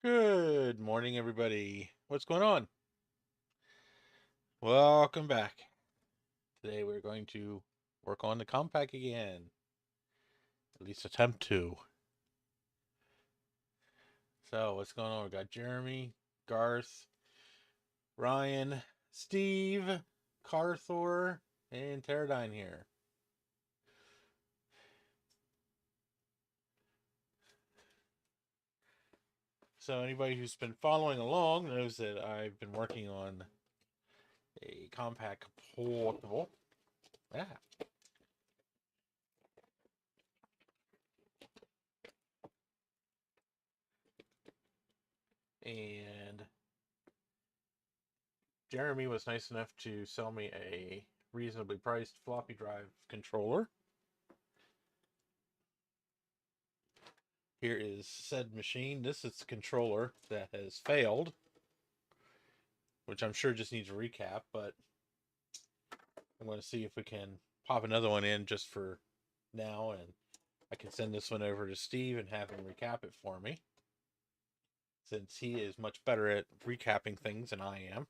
Good morning, everybody. What's going on? Welcome back. Today we're going to work on the Compaq again. At least attempt to. So, what's going on? We got Jeremy, Garth, Ryan, Steve, Carthor, and Pterodine here. So, anybody who's been following along knows that I've been working on a Compaq Portable. Yeah. And Jeremy was nice enough to sell me a reasonably priced floppy drive controller. Here is said machine. This is the controller that has failed, which I'm sure just needs a recap, but I'm going to see if we can pop another one in just for now, and I can send this one over to Steve and have him recap it for me, since he is much better at recapping things than I am.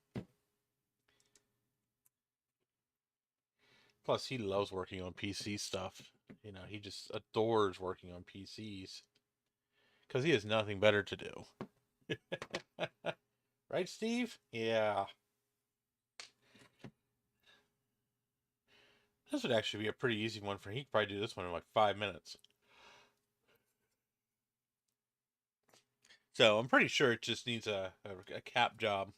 Plus, he loves working on PC stuff. You know, he just adores working on PCs because he has nothing better to do. Right, Steve? Yeah. This would actually be a pretty easy one for him. He could probably do this one in like 5 minutes. So I'm pretty sure it just needs a cap job.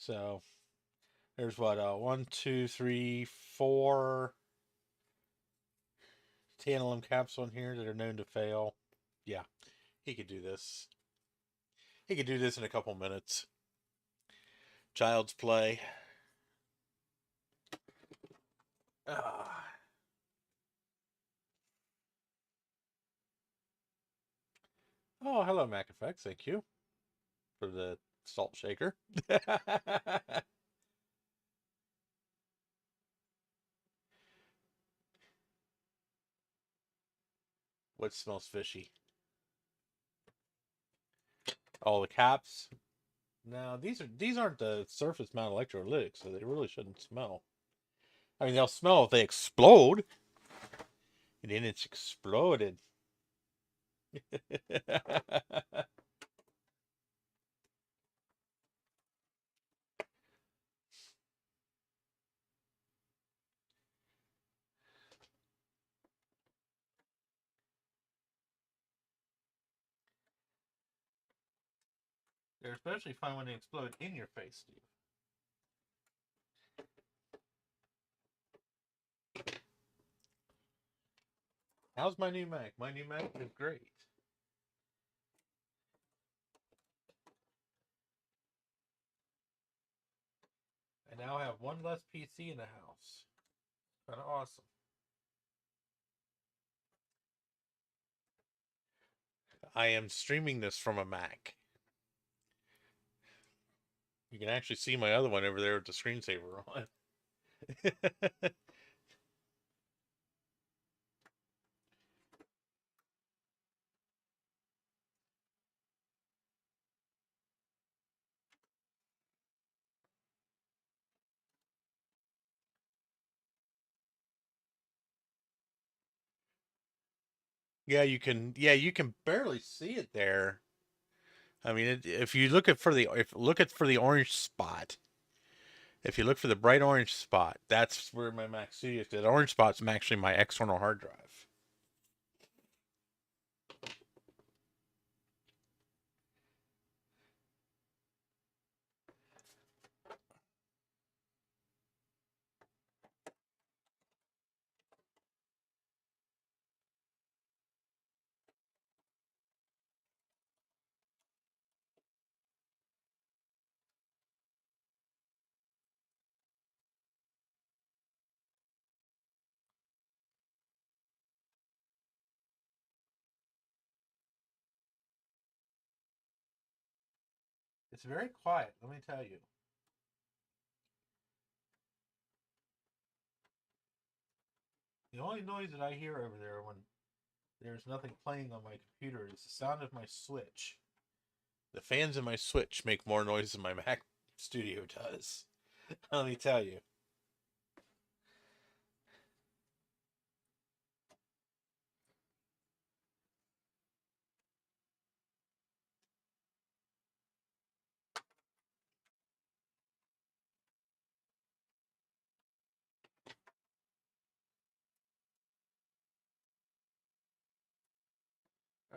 So there's what, 1, 2, 3, 4 tantalum caps on here that are known to fail. Yeah, he could do this. He could do this in a couple minutes. Child's play. Ah. Oh, hello, Mac Effects. Thank you for the salt shaker. What smells fishy? Oh, the caps. No, these aren't the surface mount electrolytics, so they really shouldn't smell. I mean, they'll smell if they explode. And then it's exploded. They're especially fun when they explode in your face, Steve. How's my new Mac? My new Mac is great. I now have one less PC in the house. Kind of awesome. I am streaming this from a Mac. You can actually see my other one over there with the screensaver on. Yeah, you can. Yeah, you can barely see it there. I mean, if you look at for the orange spot, if you look for the bright orange spot, that's where my Mac Studio is. That orange spot's actually my external hard drive. It's very quiet, let me tell you. The only noise that I hear over there when there's nothing playing on my computer is the sound of my Switch. The fans in my Switch make more noise than my Mac Studio does. Let me tell you.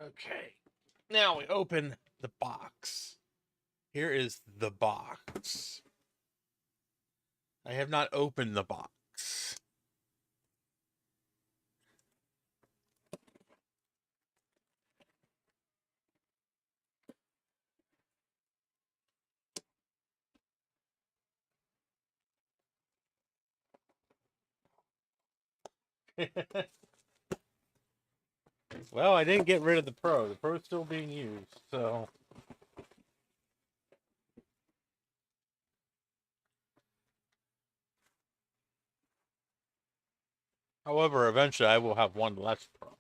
Okay. Now we open the box. Here is the box. I have not opened the box. Well, I didn't get rid of the Pro. The Pro's still being used, so. However, eventually I will have one less Pro.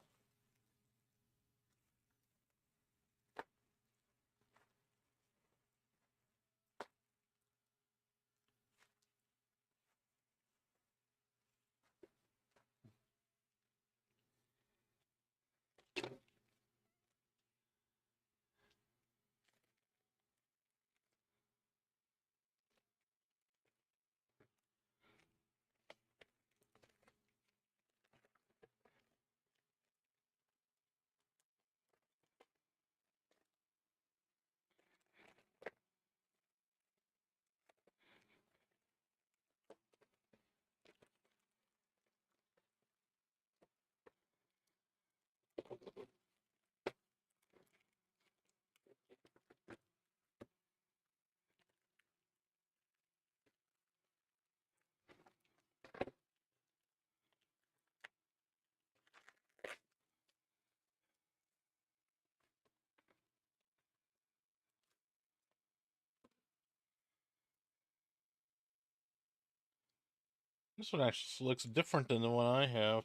This one actually looks different than the one I have.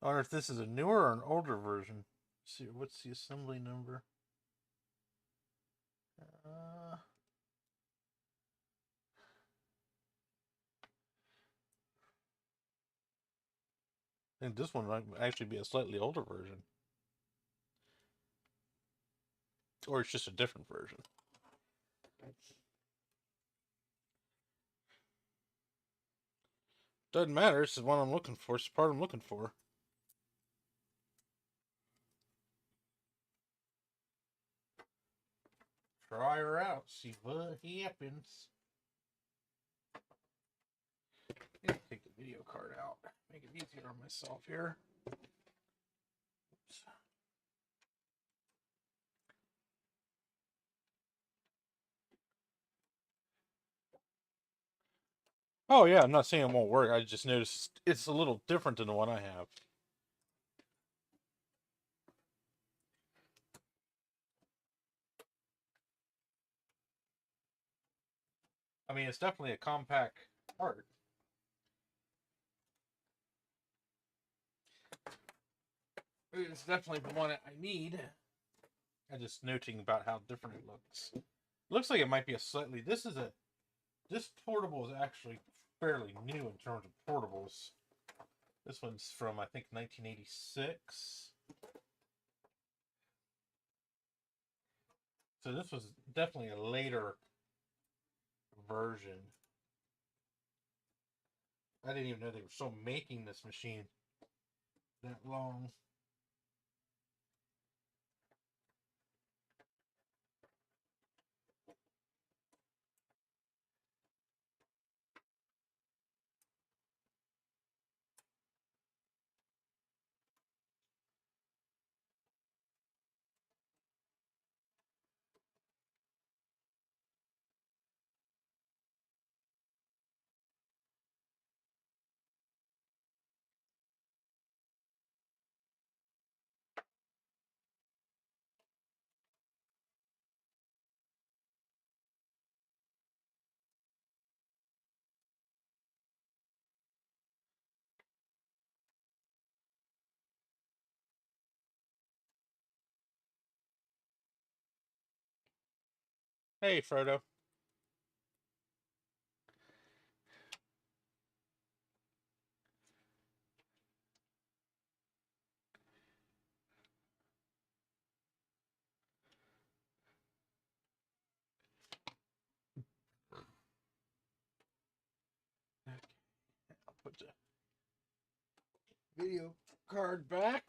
I wonder if this is a newer or an older version. Let's see, what's the assembly number? I think this one might actually be a slightly older version. Or it's just a different version. Doesn't matter, this is what I'm looking for. It's the part I'm looking for. Try her out, see what happens. Take the video card out. Make it easier on myself here. Oops. Oh yeah, I'm not saying it won't work. I just noticed it's a little different than the one I have. I mean, it's definitely a Compaq part. It's definitely the one I need. I'm just noting about how different it looks. Looks like it might be a slightly. This portable is actually fairly new in terms of portables. This one's from, I think, 1986. So this was definitely a later version. I didn't even know they were still making this machine that long. Hey, Frodo. Okay, I'll put the video card back.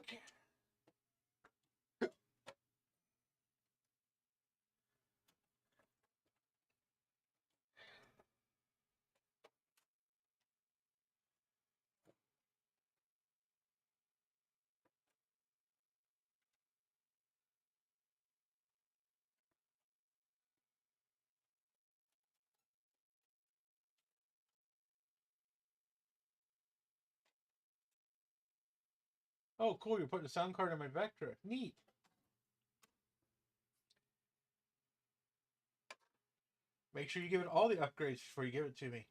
Oh, cool, you're putting a sound card in my Vectra. Neat. Make sure you give it all the upgrades before you give it to me.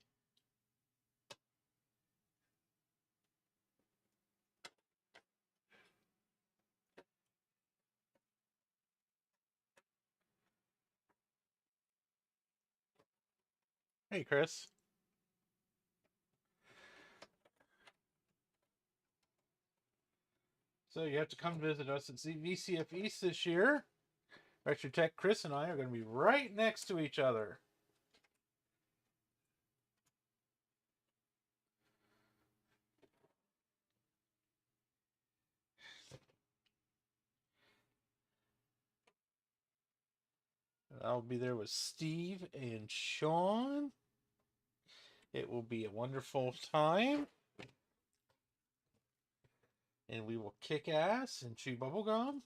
Hey, Chris. So you have to come visit us at VCF East this year. Retro Tech Chris and I are going to be right next to each other. I'll be there with Steve and Sean. It will be a wonderful time. And we will kick ass and chew bubblegum.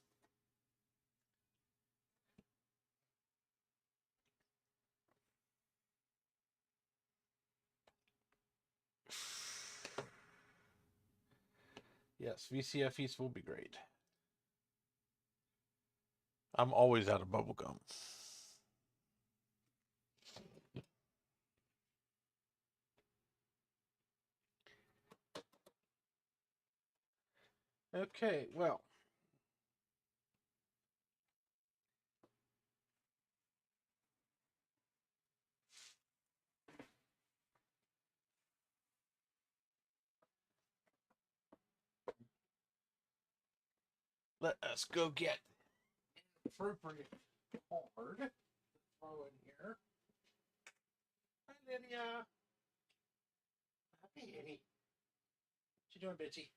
Yes, VCF East will be great. I'm always out of bubblegum. Okay, well. Let us go get appropriate card to throw in here. Hi, Lydia. Happy Eddie. What you doing, bitchy?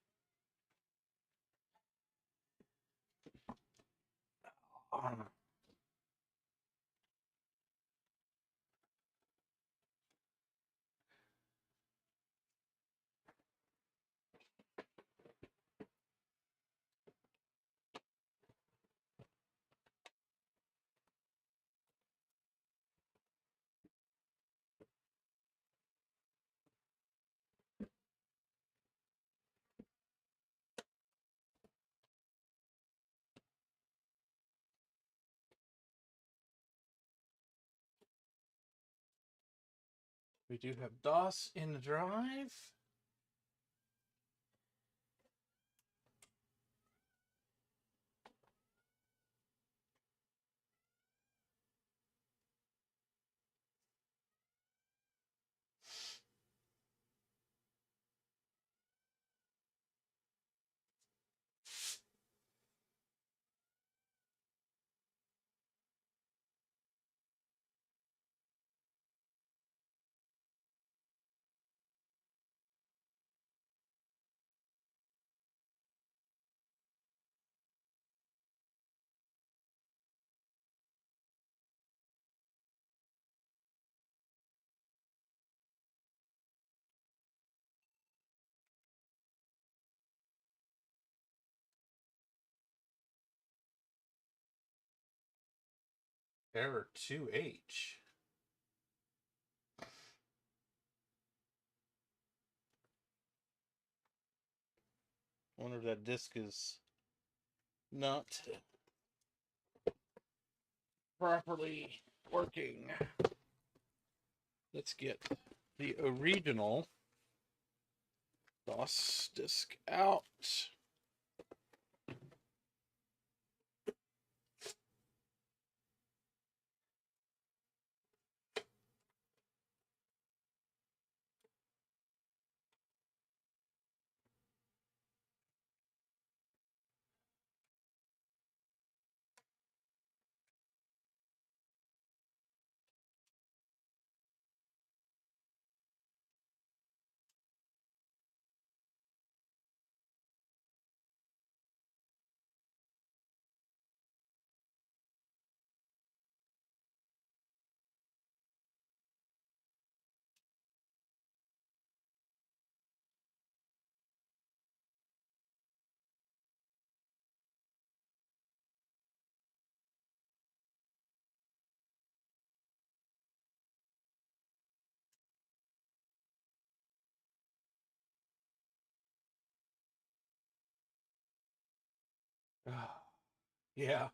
We do have DOS in the drive. Error 2H. Wonder if that disk is not properly working. Let's get the original DOS disk out. Yeah.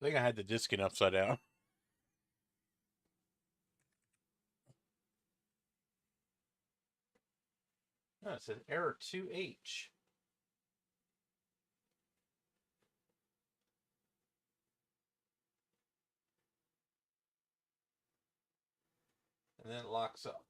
I think I had the disk in upside down. No, it said error 2H. And then it locks up.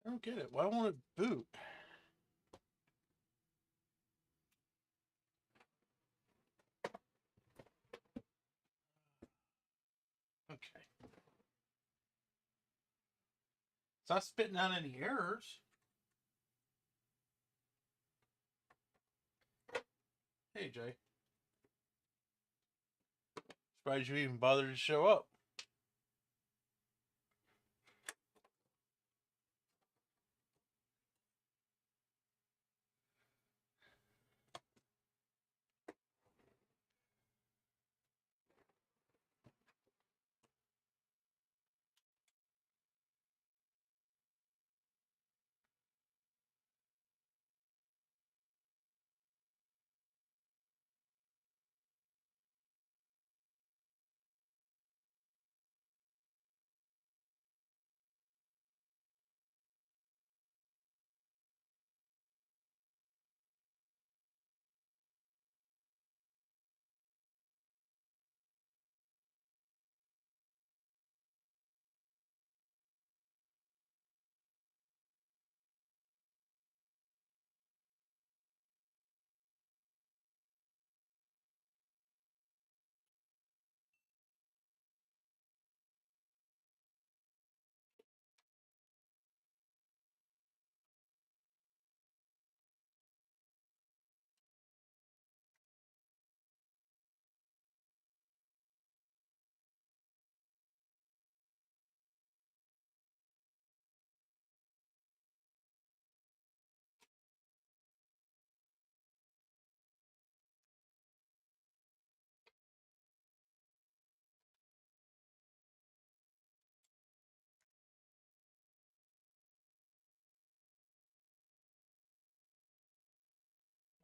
I don't get it. Why won't it boot? Okay. It's not spitting out any errors. Hey, Jay. Surprised you even bothered to show up.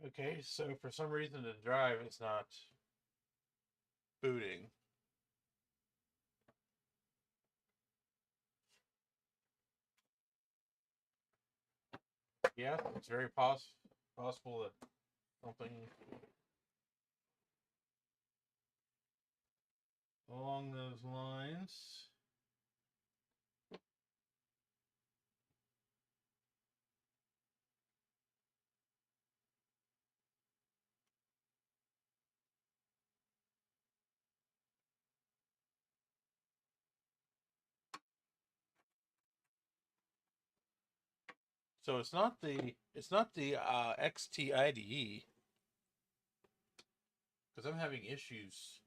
Okay, so for some reason the drive is not booting. Yeah, it's very possible that something along those lines. So it's not the XT IDE, because I'm having issues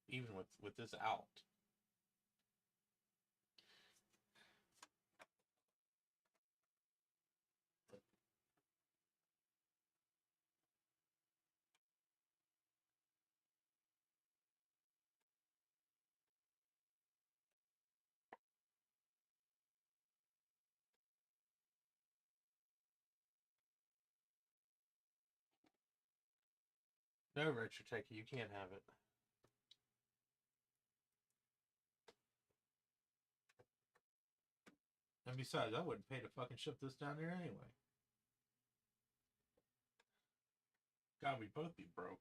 even with this out. No, Retro Techie, you can't have it. And besides, I wouldn't pay to fucking ship this down there anyway. God, we both be broke.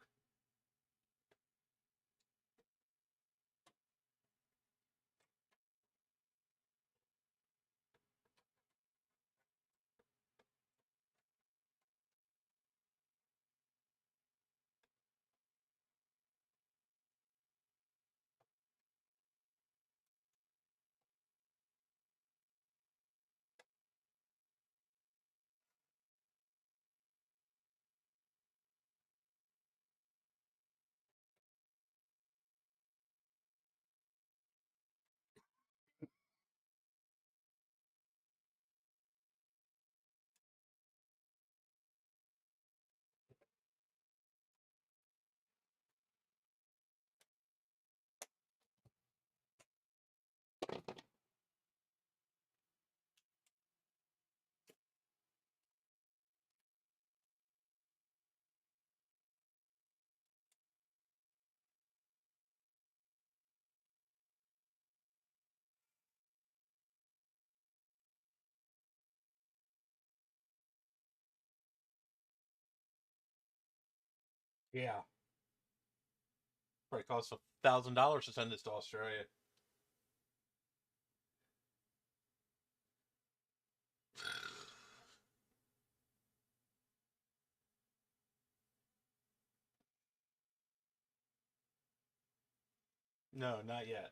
Yeah. Probably costs $1,000 to send this to Australia. No, not yet.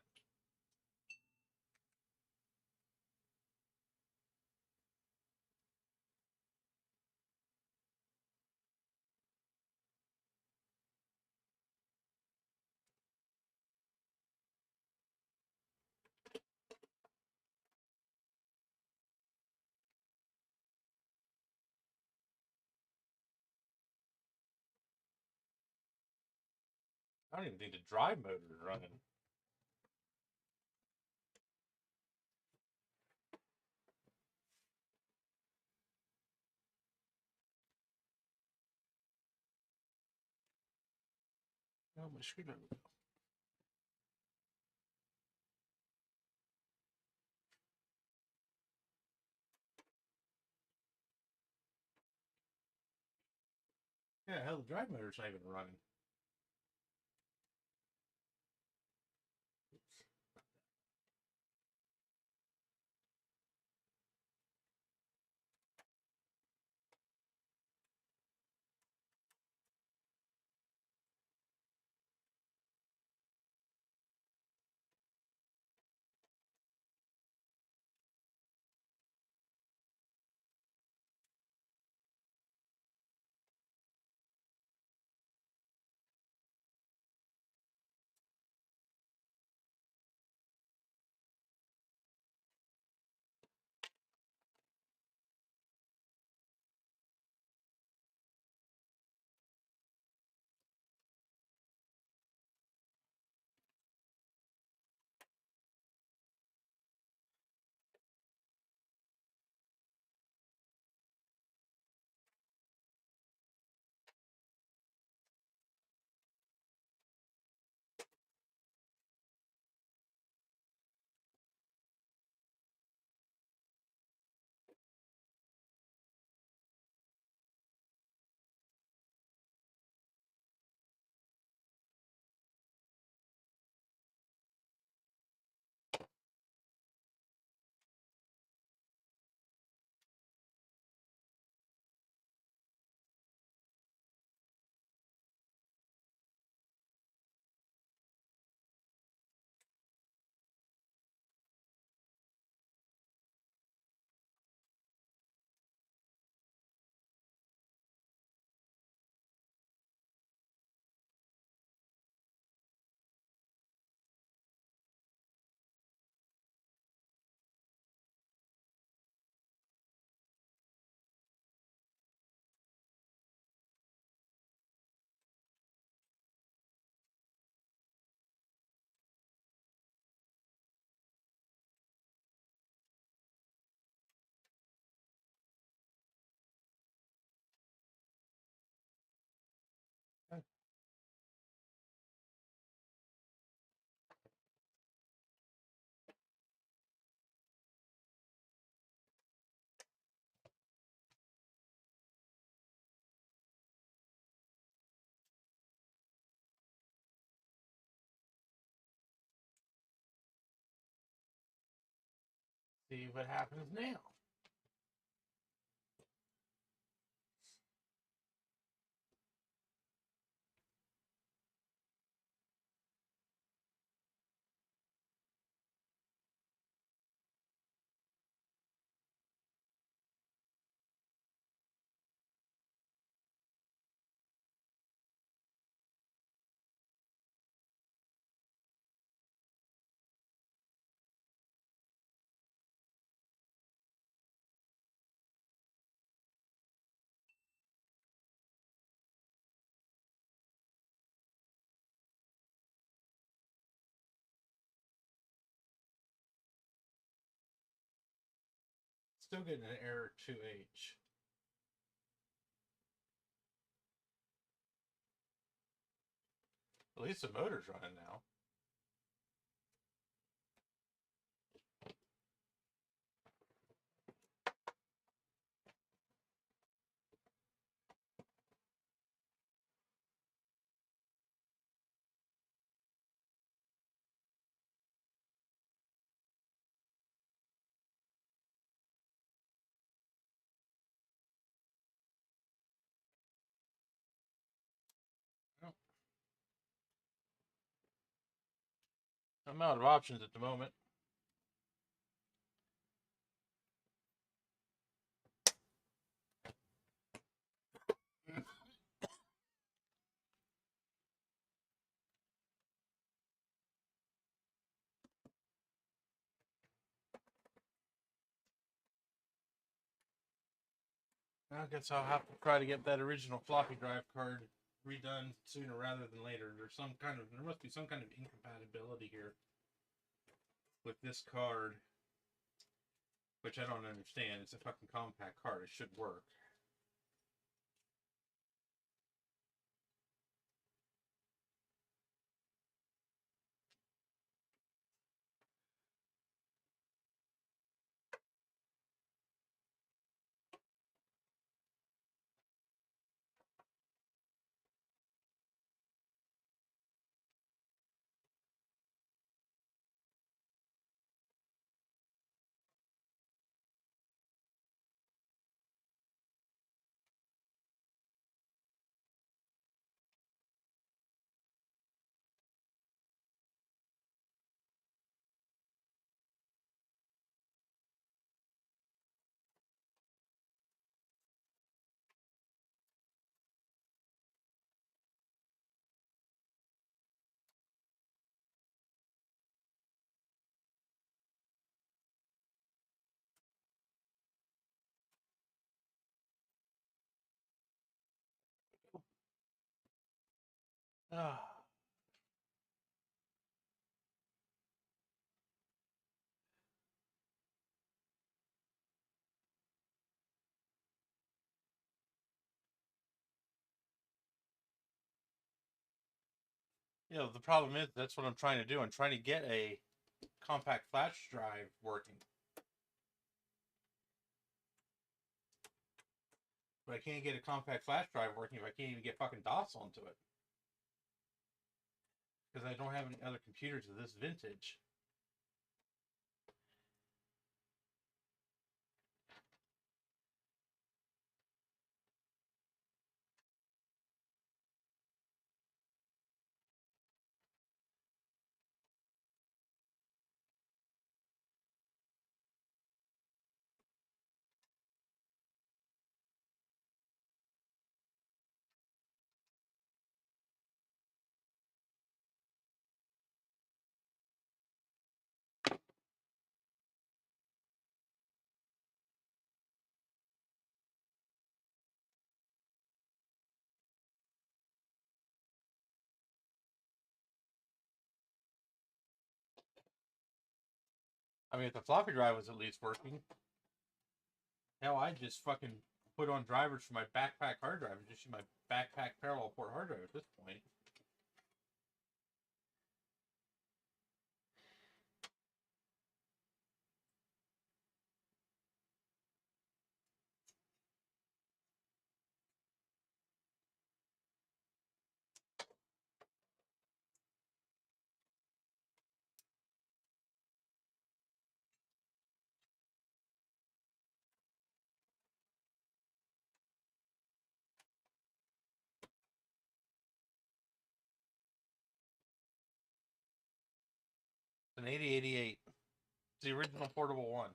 I don't even think the drive motor is running. Oh, my screwdriver. Yeah, hell, the drive motor's not even running. Oops. See what happens now. Still getting an error 2H. At least the motor's running now. I'm out of options at the moment. I guess I'll have to try to get that original floppy drive card redone sooner rather than later. There must be some kind of incompatibility here with this card, which I don't understand. It's a fucking Compaq card. It should work. Ah. The problem is that's what I'm trying to do. I'm trying to get a compact flash drive working, but I can't get a compact flash drive working if I can't even get fucking DOS onto it because I don't have any other computers of this vintage. I mean, if the floppy drive was at least working, hell, I just fucking put on drivers for my backpack hard drive and just use my backpack parallel port hard drive at this point. It's an 8088. It's the original portable one.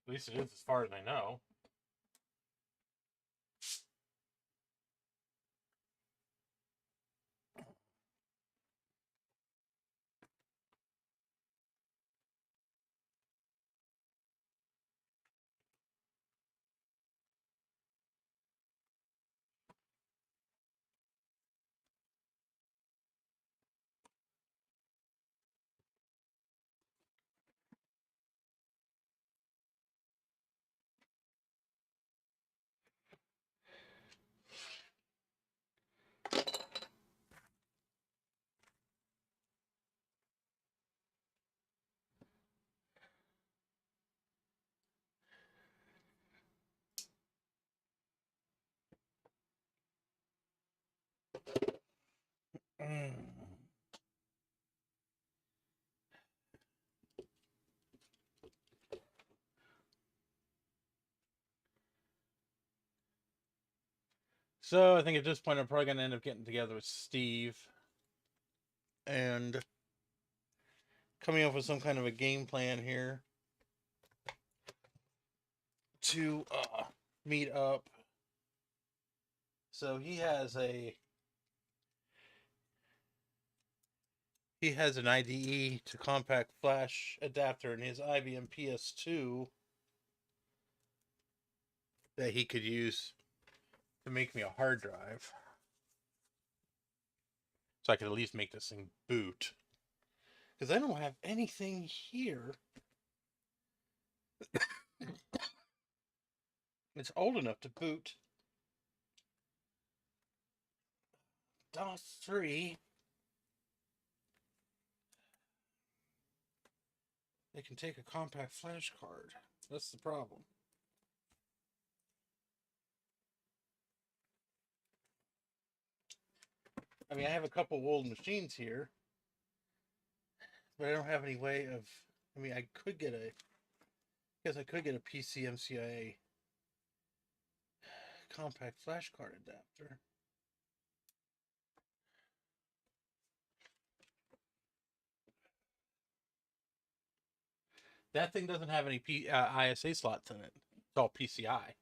At least it is as far as I know. So I think at this point I'm probably going to end up getting together with Steve and coming up with some kind of a game plan here to meet up. So he has an IDE to Compaq Flash adapter in his IBM PS2 that he could use to make me a hard drive. So I could at least make this thing boot. Because I don't have anything here. It's old enough to boot DOS 3. They can take a compact flash card. That's the problem. I mean, I have a couple old machines here, but I don't have any way of. I mean, I could get a. I guess I could get a PCMCIA compact flash card adapter. That thing doesn't have any ISA slots in it. It's all PCI.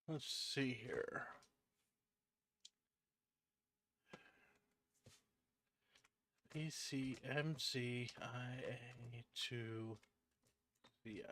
Let's see here. PCMCIA to VF.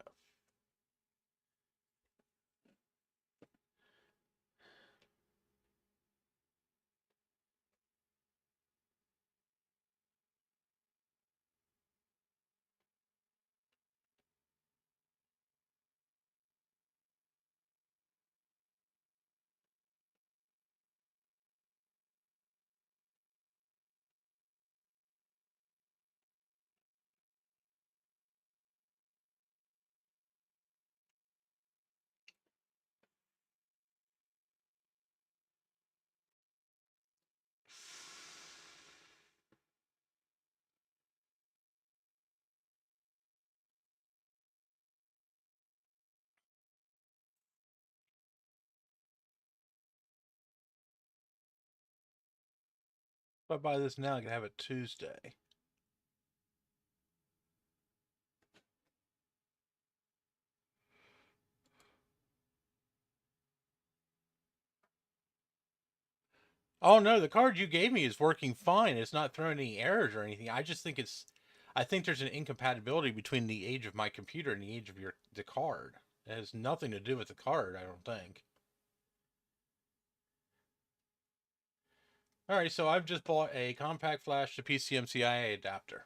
If I buy this now, I can have it Tuesday. Oh no, the card you gave me is working fine. It's not throwing any errors or anything. I just think I think there's an incompatibility between the age of my computer and the age of the card. It has nothing to do with the card, I don't think. All right, so I've just bought a compact flash to PCMCIA adapter.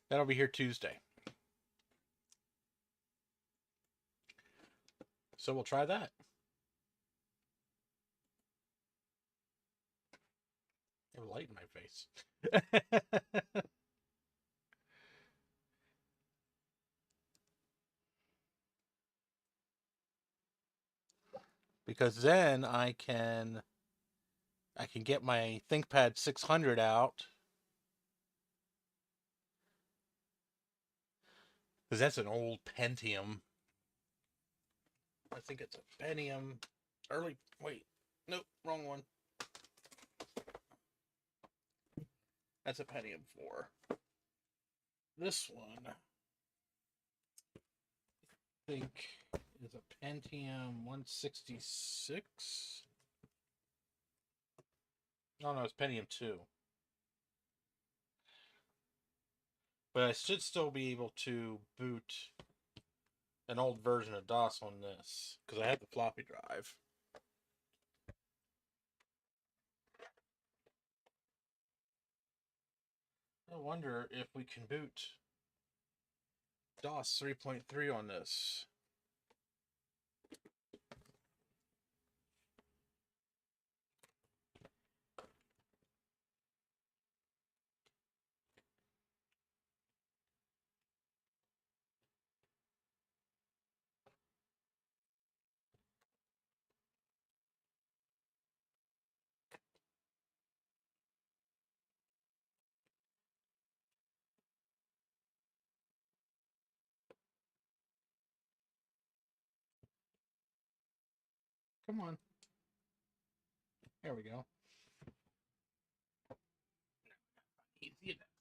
That'll be here Tuesday. So we'll try that. I have a light in my face. Because then I can get my ThinkPad 600 out. Because that's an old Pentium. I think it's a Pentium. Wait. Nope, wrong one. That's a Pentium 4. This one, I think, is a Pentium 166. Oh no, it's Pentium 2. But I should still be able to boot an old version of DOS on this, because I have the floppy drive. I wonder if we can boot DOS 3.3 on this. Come on. There we go. Easy enough.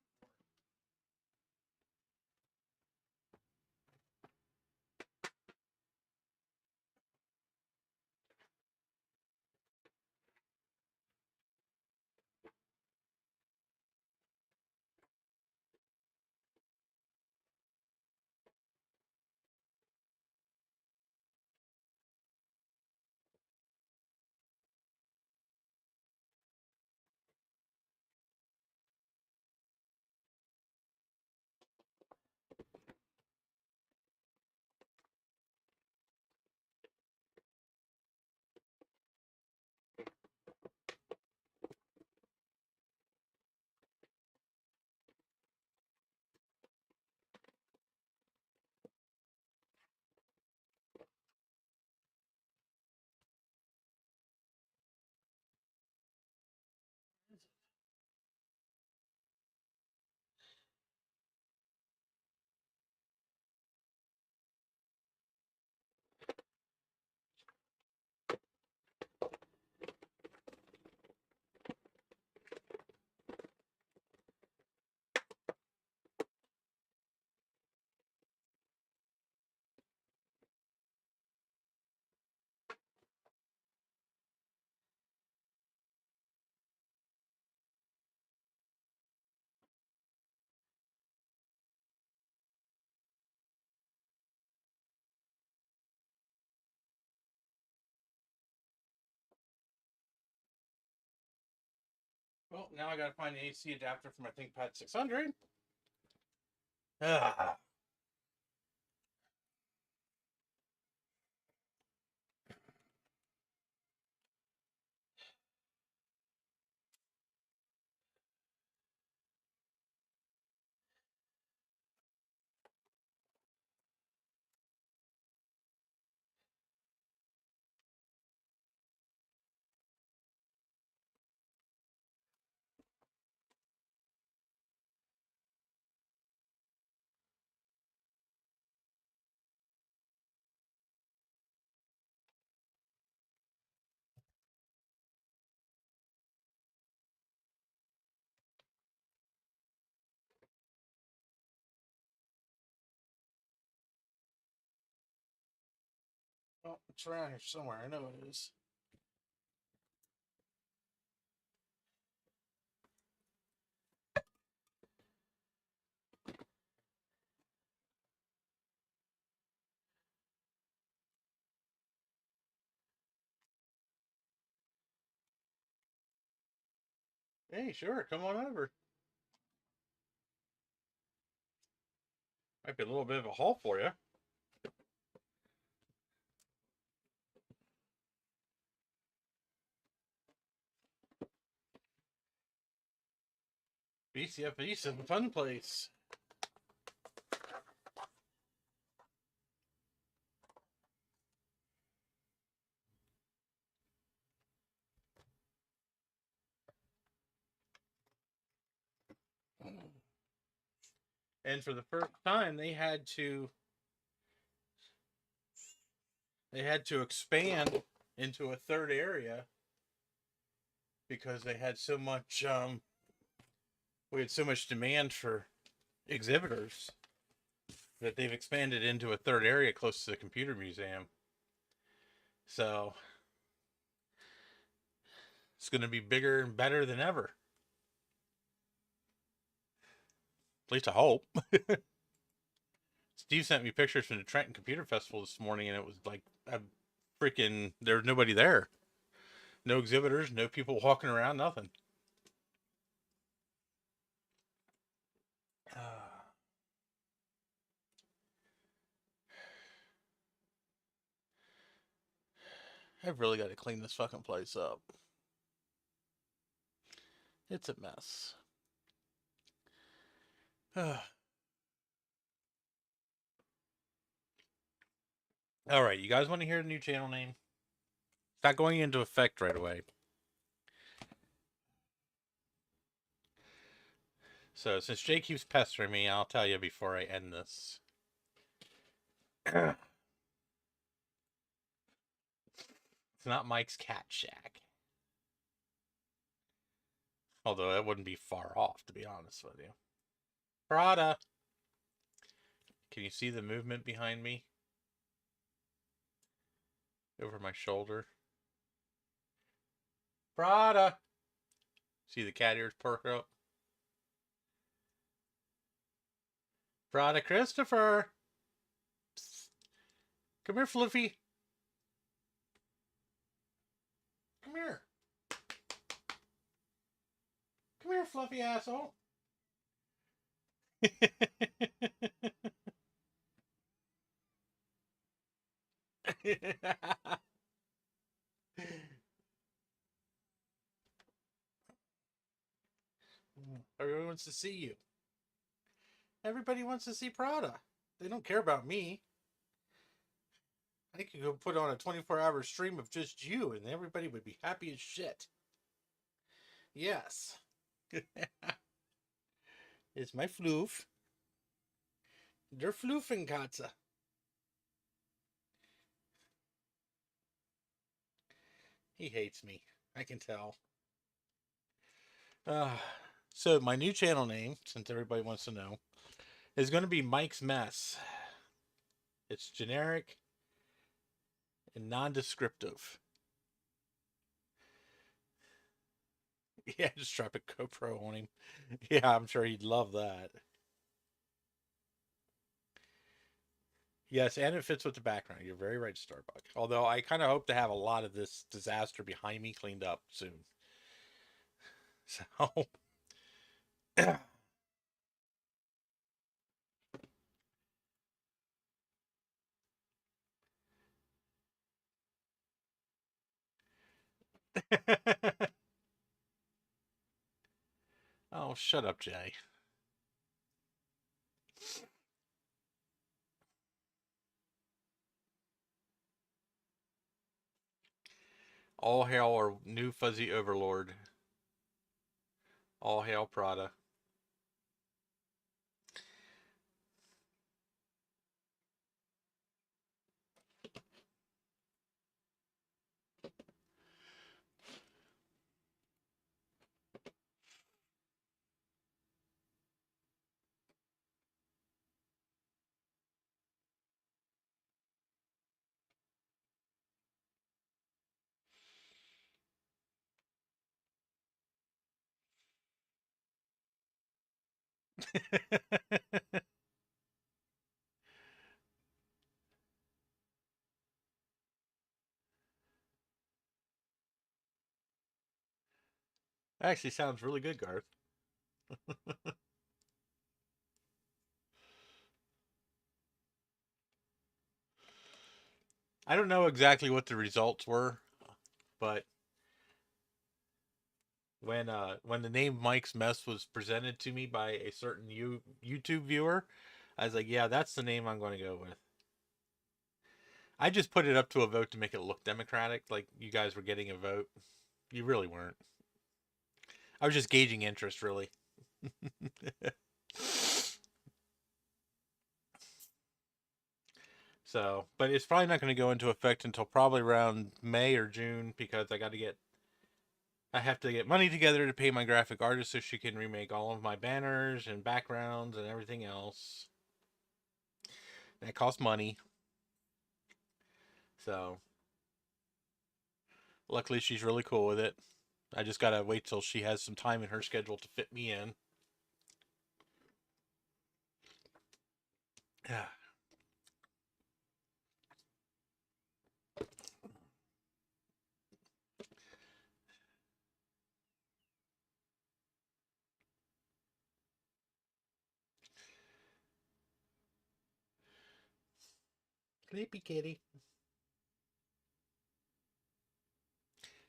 Well, now I gotta find the AC adapter for my ThinkPad 600. Ah. Oh, it's around here somewhere. I know it is. Hey, sure, come on over. Might be a little bit of a haul for you. VCF East is a fun place. And for the first time, they had to expand into a third area because they had so much we had so much demand for exhibitors that they've expanded into a third area close to the computer museum. So it's going to be bigger and better than ever. At least I hope. Steve sent me pictures from the Trenton Computer Festival this morning, and it was like a freaking, there was nobody there. No exhibitors, no people walking around, nothing. I've really got to clean this fucking place up. It's a mess. All right, you guys want to hear the new channel name? It's not going into effect right away. So since Jay keeps pestering me, I'll tell you before I end this. It's not Mike's Cat Shack. Although that wouldn't be far off, to be honest with you. Prada! Can you see the movement behind me? Over my shoulder. Prada! See the cat ears perk up? Prada Christopher! Psst. Come here, Fluffy. Come here. Come here, Fluffy asshole. Everyone wants to see you. Everybody wants to see Prada. They don't care about me. I could go put on a 24-hour stream of just you, and everybody would be happy as shit. Yes. It's my floof. Der Floofenkatze. He hates me. I can tell. So my new channel name, since everybody wants to know, is going to be Mike's Mess. It's generic and non-descriptive. Yeah, just drop a GoPro on him. Yeah, I'm sure he'd love that. Yes, and it fits with the background. You're very right, Starbuck. Although I kind of hope to have a lot of this disaster behind me cleaned up soon. So... Oh, shut up, Jay. All hail our new fuzzy overlord. All hail Prada. Actually sounds really good, Garth. I don't know exactly what the results were, but when the name Mike's Mess was presented to me by a certain YouTube viewer, I was like, yeah, that's the name I'm going to go with. I just put it up to a vote to make it look democratic, like you guys were getting a vote. You really weren't. I was just gauging interest, really. So, but it's probably not going to go into effect until probably around May or June because I have to get money together to pay my graphic artist so she can remake all of my banners and backgrounds and everything else. That costs money. So, luckily she's really cool with it. I just gotta wait till she has some time in her schedule to fit me in. Yeah. Sleepy kitty.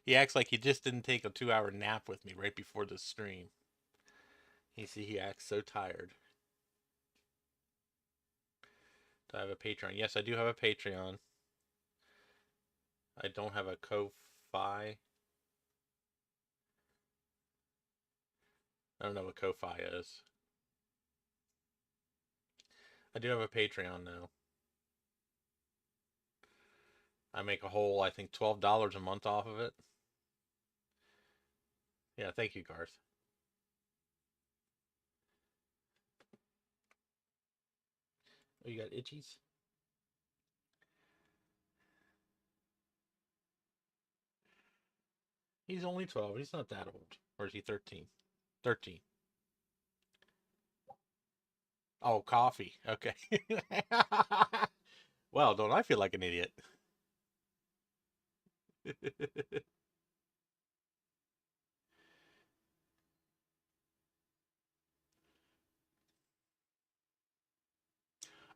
He acts like he just didn't take a 2-hour nap with me right before the stream. You see, he acts so tired. Do I have a Patreon? Yes, I do have a Patreon. I don't have a Ko-Fi. I don't know what Ko-Fi is. I do have a Patreon now. I make a whole, I think, $12 a month off of it. Yeah, thank you, Garth. Oh, you got itchies? He's only 12. He's not that old. Or is he 13? 13. Oh, coffee. Okay. Well, don't I feel like an idiot?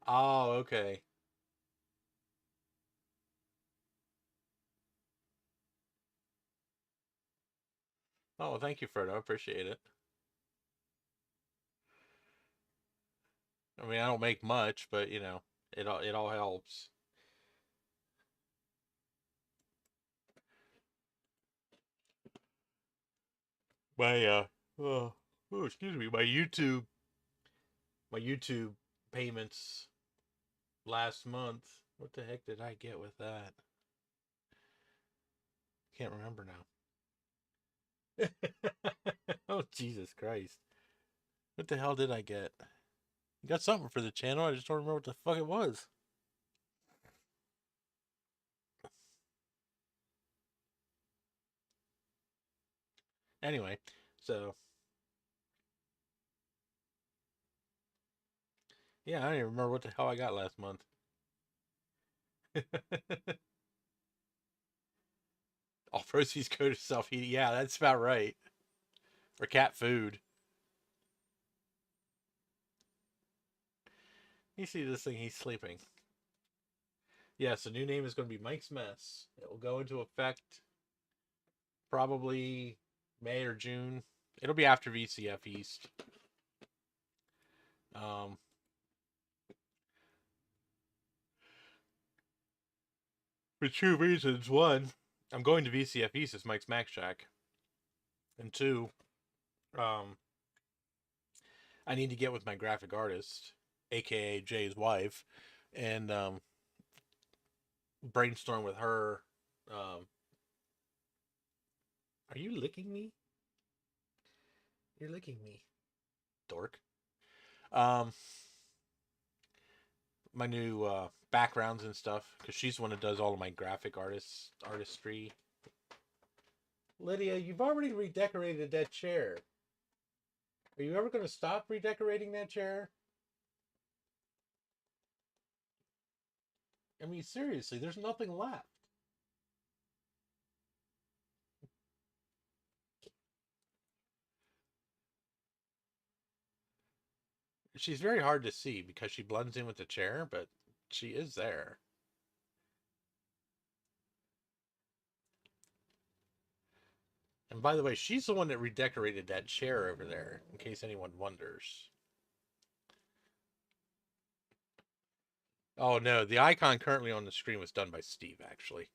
Oh, okay. Oh, thank you, Frodo. I appreciate it. I mean, I don't make much, but it all helps. My oh, excuse me, my YouTube payments last month. What the heck did I get with that? Can't remember now. Oh, Jesus Christ. What the hell did I get? I got something for the channel. I just don't remember what the fuck it was. Anyway, so yeah, I don't even remember what the hell I got last month. All proceeds go to self-heating. Yeah, that's about right. Or cat food. You see this thing, he's sleeping. Yes, the new name is going to be Mike's Mess. It will go into effect probably May or June. It'll be after VCF East. Um, for two reasons. One, I'm going to VCF East as Mike's Mac Shack. And two, um, I need to get with my graphic artist, aka Jay's wife, and brainstorm with her. Um, are you licking me? You're licking me, dork. Um, my new backgrounds and stuff, because she's the one that does all of my graphic artistry. Lydia, you've already redecorated that chair. Are you ever going to stop redecorating that chair? I mean, seriously, there's nothing left. She's very hard to see because she blends in with the chair, but she is there. And by the way, she's the one that redecorated that chair over there, in case anyone wonders. Oh no, the icon currently on the screen was done by Steve, actually.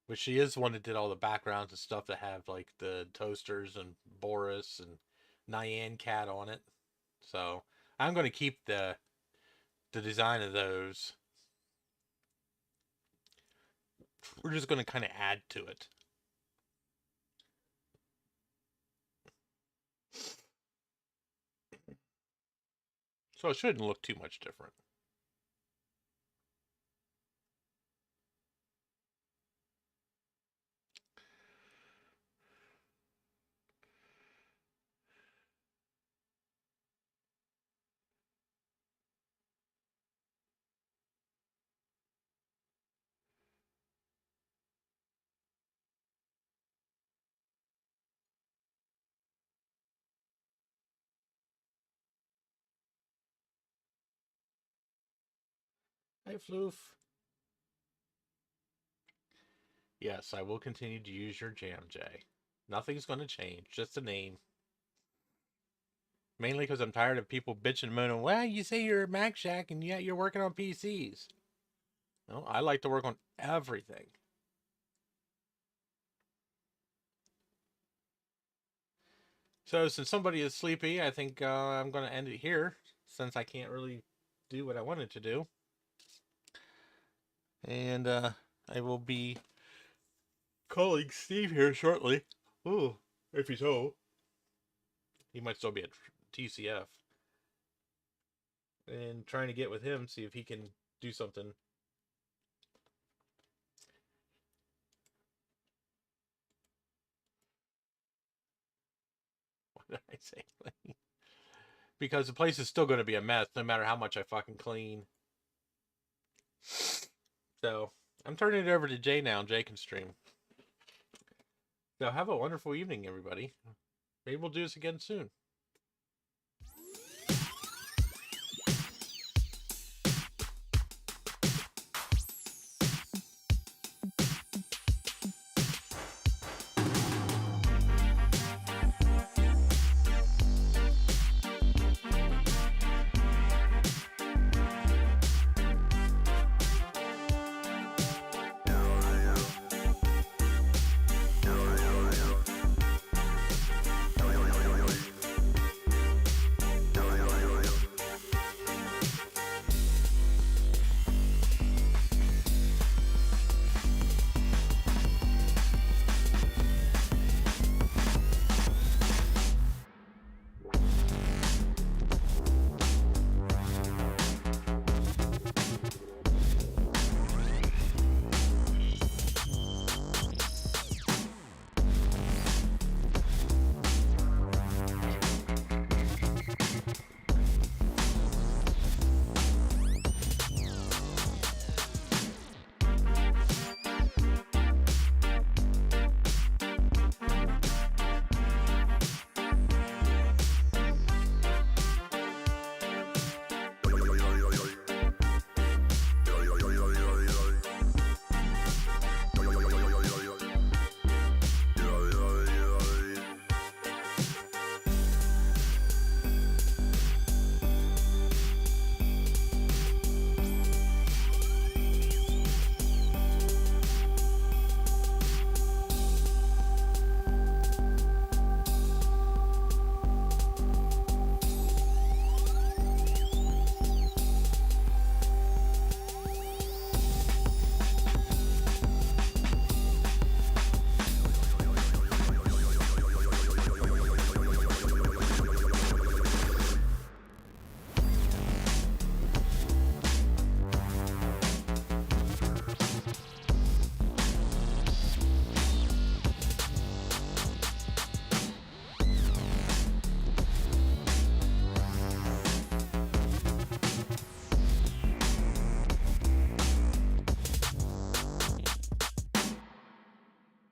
But she is the one that did all the backgrounds and stuff that have like the toasters and Boris and Nyan Cat on it. So I'm going to keep the design of those. We're just going to kind of add to it. So it shouldn't look too much different. Hey, Floof. Yes, I will continue to use your jam, Jay. Nothing's going to change, just a name. Mainly because I'm tired of people bitching and moaning, well, you say you're a Mac Shack and yet you're working on PCs. No, I like to work on everything. So since somebody is sleepy, I think I'm going to end it here, since I can't really do what I wanted to do. And I will be calling Steve here shortly. Ooh, if he's home. He might still be at TCF. And trying to get with him, see if he can do something. What did I say? Because the place is still going to be a mess no matter how much I fucking clean. So I'm turning it over to Jay now, and Jay can stream. So have a wonderful evening, everybody. Maybe we'll do this again soon.